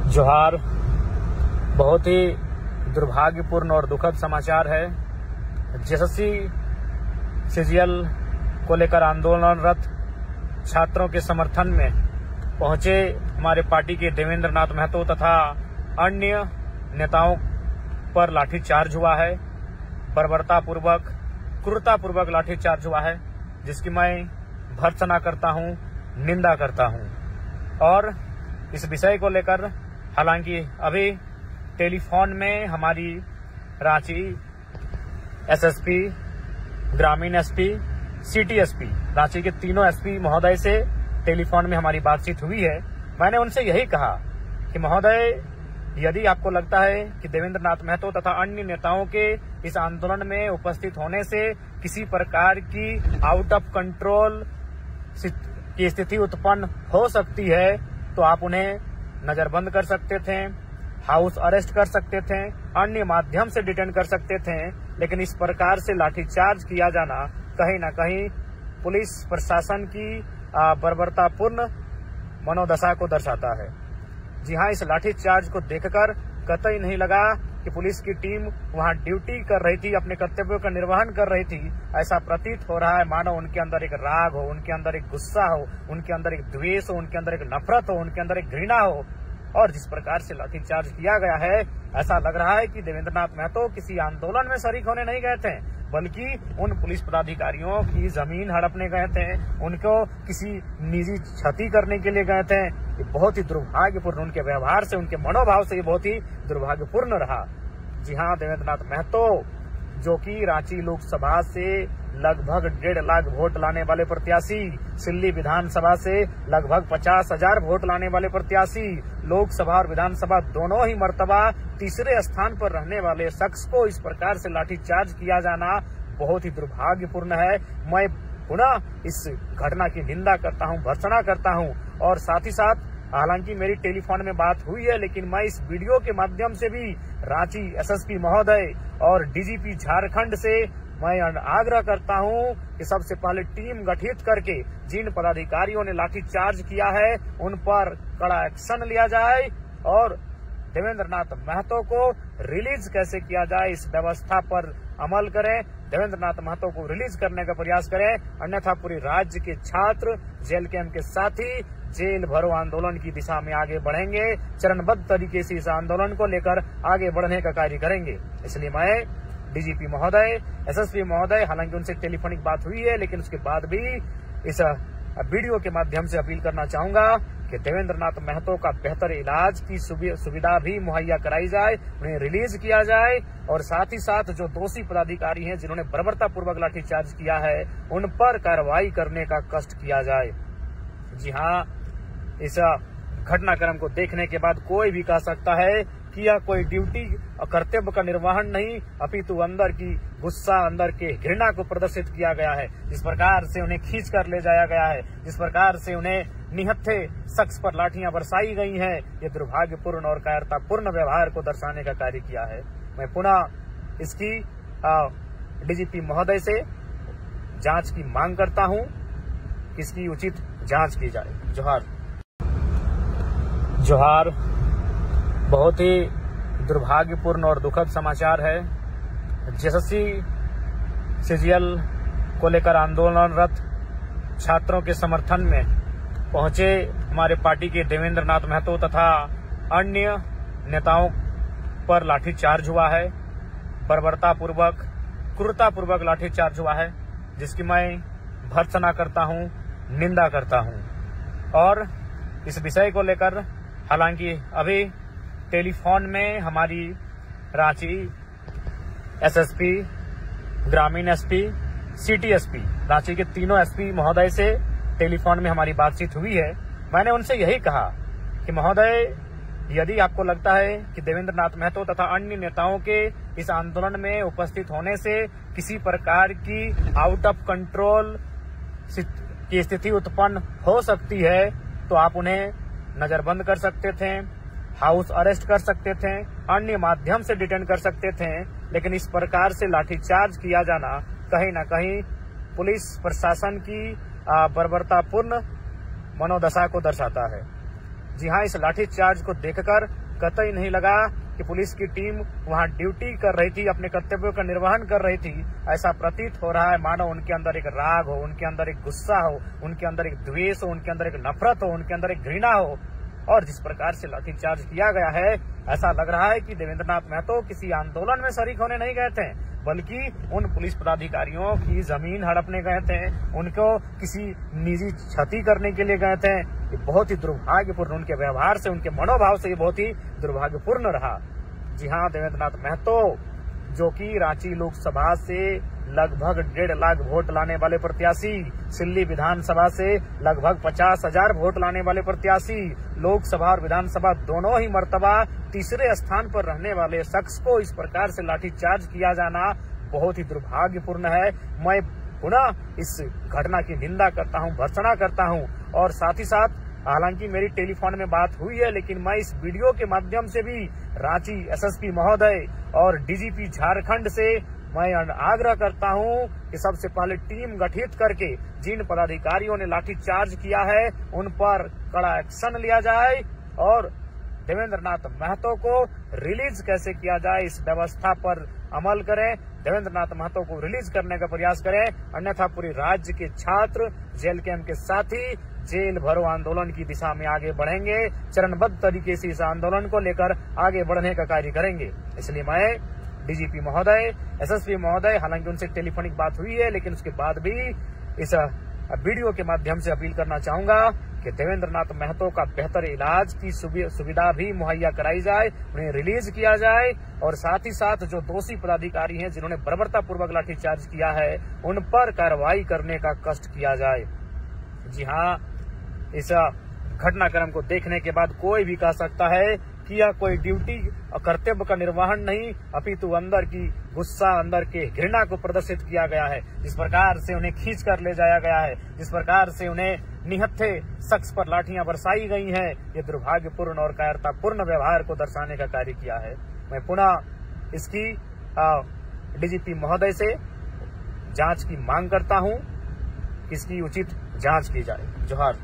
जोहार। बहुत ही दुर्भाग्यपूर्ण और दुखद समाचार है। जेएसएससी सीजीएल को लेकर आंदोलनरत छात्रों के समर्थन में पहुंचे हमारे पार्टी के देवेंद्र नाथ महतो तथा अन्य नेताओं पर लाठीचार्ज हुआ है। बर्बरतापूर्वक, क्रूरतापूर्वक लाठीचार्ज हुआ है, जिसकी मैं भर्त्सना करता हूं, निंदा करता हूं। और इस विषय को लेकर हालांकि अभी टेलीफोन में हमारी रांची एसएसपी, ग्रामीण एसपी, सिटी एसपी, रांची के तीनों एसपी महोदय से टेलीफोन में हमारी बातचीत हुई है। मैंने उनसे यही कहा कि महोदय, यदि आपको लगता है कि देवेंद्र नाथ महतो तथा अन्य नेताओं के इस आंदोलन में उपस्थित होने से किसी प्रकार की आउट ऑफ कंट्रोल की स्थिति उत्पन्न हो सकती है, तो आप उन्हें नजरबंद कर सकते थे, हाउस अरेस्ट कर सकते थे, अन्य माध्यम से डिटेन कर सकते थे। लेकिन इस प्रकार से लाठीचार्ज किया जाना कहीं न कहीं पुलिस प्रशासन की बर्बरतापूर्ण मनोदशा को दर्शाता है। जी हाँ, इस लाठीचार्ज को देखकर कतई नहीं लगा कि पुलिस की टीम वहां ड्यूटी कर रही थी, अपने कर्तव्यों का निर्वहन कर रही थी। ऐसा प्रतीत हो रहा है मानो उनके अंदर एक राग हो, उनके अंदर एक गुस्सा हो, उनके अंदर एक द्वेष हो, उनके अंदर एक नफरत हो, उनके अंदर एक घृणा हो। और जिस प्रकार से लाठीचार्ज किया गया है, ऐसा लग रहा है कि देवेंद्र नाथ महतो किसी आंदोलन में शरीक होने नहीं गए थे, बल्कि उन पुलिस पदाधिकारियों की जमीन हड़पने गए थे, उनको किसी निजी क्षति करने के लिए गए थे। ये बहुत ही दुर्भाग्यपूर्ण, उनके व्यवहार से, उनके मनोभाव से ये बहुत ही दुर्भाग्यपूर्ण रहा। जी हाँ, देवेंद्र नाथ महतो जो कि रांची लोकसभा से लगभग 1.5 लाख वोट लाने वाले प्रत्याशी, सिल्ली विधानसभा से लगभग 50,000 वोट लाने वाले प्रत्याशी, लोकसभा और विधानसभा दोनों ही मर्तबा तीसरे स्थान पर रहने वाले शख्स को इस प्रकार से लाठीचार्ज किया जाना बहुत ही दुर्भाग्यपूर्ण है। मैं पुनः इस घटना की निंदा करता हूं, भर्त्सना करता हूं। और साथ ही साथ हालांकि मेरी टेलीफोन में बात हुई है, लेकिन मैं इस वीडियो के माध्यम से भी रांची एसएसपी महोदय और डीजीपी झारखंड से मैं आग्रह करता हूं कि सबसे पहले टीम गठित करके जिन पदाधिकारियों ने लाठीचार्ज किया है उन पर कड़ा एक्शन लिया जाए और देवेंद्र नाथ महतो को रिलीज कैसे किया जाए, इस व्यवस्था पर अमल करें। देवेंद्र नाथ महतो को रिलीज करने का प्रयास करें, अन्यथा पूरे राज्य के छात्र, जेल कैंप के साथी जेल भरो आंदोलन की दिशा में आगे बढ़ेंगे। चरणबद्ध तरीके से इस आंदोलन को लेकर आगे बढ़ने का कार्य करेंगे। इसलिए मैं डीजीपी महोदय, एसएसपी महोदय, हालांकि उनसे टेलीफोनिक बात हुई है, लेकिन उसके बाद भी इस वीडियो के माध्यम से अपील करना चाहूंगा कि देवेंद्र नाथ महतो का बेहतर इलाज की सुविधा भी मुहैया कराई जाए, उन्हें रिलीज किया जाए और साथ ही साथ जो दोषी पदाधिकारी हैं जिन्होंने बर्बरतापूर्वक लाठीचार्ज किया है उन पर कार्रवाई करने का कष्ट किया जाए। जी हाँ, इस घटनाक्रम को देखने के बाद कोई भी कह सकता है कि यह कोई ड्यूटी और कर्तव्य का निर्वहन नहीं, अपितु अंदर की गुस्सा, अंदर के घृणा को प्रदर्शित किया गया है। जिस प्रकार से उन्हें खींच कर ले जाया गया है, जिस प्रकार से उन्हें निहत्थे शख्स पर लाठियां बरसाई गई हैं, ये दुर्भाग्यपूर्ण और कायरतापूर्ण व्यवहार को दर्शाने का कार्य किया है। मैं पुनः इसकी डीजीपी महोदय से जांच की मांग करता हूं कि इसकी उचित जांच की जाए। जोहार। जोहार। बहुत ही दुर्भाग्यपूर्ण और दुखद समाचार है। जेएसएससी सीजीएल को लेकर आंदोलनरत छात्रों के समर्थन में पहुंचे हमारे पार्टी के देवेंद्र नाथ महतो तथा अन्य नेताओं पर लाठीचार्ज हुआ है। बर्बरतापूर्वक, क्रूरतापूर्वक लाठीचार्ज हुआ है, जिसकी मैं भर्त्सना करता हूं, निंदा करता हूं। और इस विषय को लेकर हालांकि अभी टेलीफोन में हमारी रांची एसएसपी, ग्रामीण एसपी, सिटी एसपी, रांची के तीनों एसपी महोदय से टेलीफोन में हमारी बातचीत हुई है। मैंने उनसे यही कहा कि महोदय, यदि आपको लगता है कि देवेंद्र नाथ महतो तथा अन्य नेताओं के इस आंदोलन में उपस्थित होने से किसी प्रकार की आउट ऑफ कंट्रोल की स्थिति उत्पन्न हो सकती है, तो आप उन्हें नजरबंद कर सकते थे, हाउस अरेस्ट कर सकते थे, अन्य माध्यम से डिटेन कर सकते थे। लेकिन इस प्रकार से लाठीचार्ज किया जाना कहीं न कहीं पुलिस प्रशासन की बर्बरतापूर्ण मनोदशा को दर्शाता है। जी हाँ, इस लाठीचार्ज को देखकर कतई नहीं लगा कि पुलिस की टीम वहां ड्यूटी कर रही थी, अपने कर्तव्यों का निर्वहन कर रही थी। ऐसा प्रतीत हो रहा है मानो उनके अंदर एक राग हो, उनके अंदर एक गुस्सा हो, उनके अंदर एक द्वेष हो, उनके अंदर एक नफरत हो, उनके अंदर एक घृणा हो। और जिस प्रकार से लाठीचार्ज किया गया है, ऐसा लग रहा है कि देवेंद्रनाथ महतो किसी आंदोलन में शरीक होने नहीं गए थे, बल्कि उन पुलिस पदाधिकारियों की जमीन हड़पने गए थे, उनको किसी निजी क्षति करने के लिए गए थे। ये बहुत ही दुर्भाग्यपूर्ण, उनके व्यवहार से, उनके मनोभाव से ये बहुत ही दुर्भाग्यपूर्ण रहा। जी हाँ, देवेंद्रनाथ महतो जो कि रांची लोकसभा से लगभग 1.5 लाख वोट लाने वाले प्रत्याशी, सिल्ली विधानसभा से लगभग 50,000 वोट लाने वाले प्रत्याशी, लोकसभा और विधानसभा दोनों ही मर्तबा तीसरे स्थान पर रहने वाले शख्स को इस प्रकार से लाठीचार्ज किया जाना बहुत ही दुर्भाग्यपूर्ण है। मैं पुनः इस घटना की निंदा करता हूं, भर्त्सना करता हूं। और साथ ही साथ हालांकि मेरी टेलीफोन में बात हुई है, लेकिन मैं इस वीडियो के माध्यम से भी रांची एसएसपी महोदय और डीजीपी झारखंड से मैं आग्रह करता हूं कि सबसे पहले टीम गठित करके जिन पदाधिकारियों ने लाठीचार्ज किया है उन पर कड़ा एक्शन लिया जाए और देवेंद्रनाथ महतो को रिलीज कैसे किया जाए इस व्यवस्था पर अमल करें। देवेंद्रनाथ महतो को रिलीज करने का प्रयास करें, अन्यथा पूरे राज्य के छात्र, जेल कैंप के साथी जेल भरो आंदोलन की दिशा में आगे बढ़ेंगे, चरणबद्ध तरीके से इस आंदोलन को लेकर आगे बढ़ने का कार्य करेंगे। इसलिए मैं डीजीपी महोदय, एसएसपी महोदय, हालांकि उनसे टेलीफोनिक बात हुई है, लेकिन उसके बाद भी इस वीडियो के माध्यम से अपील करना चाहूंगा कि देवेंद्रनाथ महतो का बेहतर इलाज की सुविधा भी मुहैया कराई जाए, उन्हें रिलीज किया जाए और साथ ही साथ जो दोषी पदाधिकारी हैं जिन्होंने बर्बरतापूर्वक लाठीचार्ज किया है उन पर कार्रवाई करने का कष्ट किया जाए। जी हाँ, इस घटनाक्रम को देखने के बाद कोई भी कह सकता है कि यह कोई ड्यूटी और कर्तव्य का निर्वहन नहीं, अपितु अंदर की गुस्सा, अंदर के घृणा को प्रदर्शित किया गया है। जिस प्रकार से उन्हें खींच कर ले जाया गया है, जिस प्रकार से उन्हें निहत्थे शख्स पर लाठियां बरसाई गई हैं, ये दुर्भाग्यपूर्ण और कायरतापूर्ण व्यवहार को दर्शाने का कार्य किया है। मैं पुनः इसकी डीजीपी महोदय से जांच की मांग करता हूं, इसकी उचित जांच की जाए। जोहार।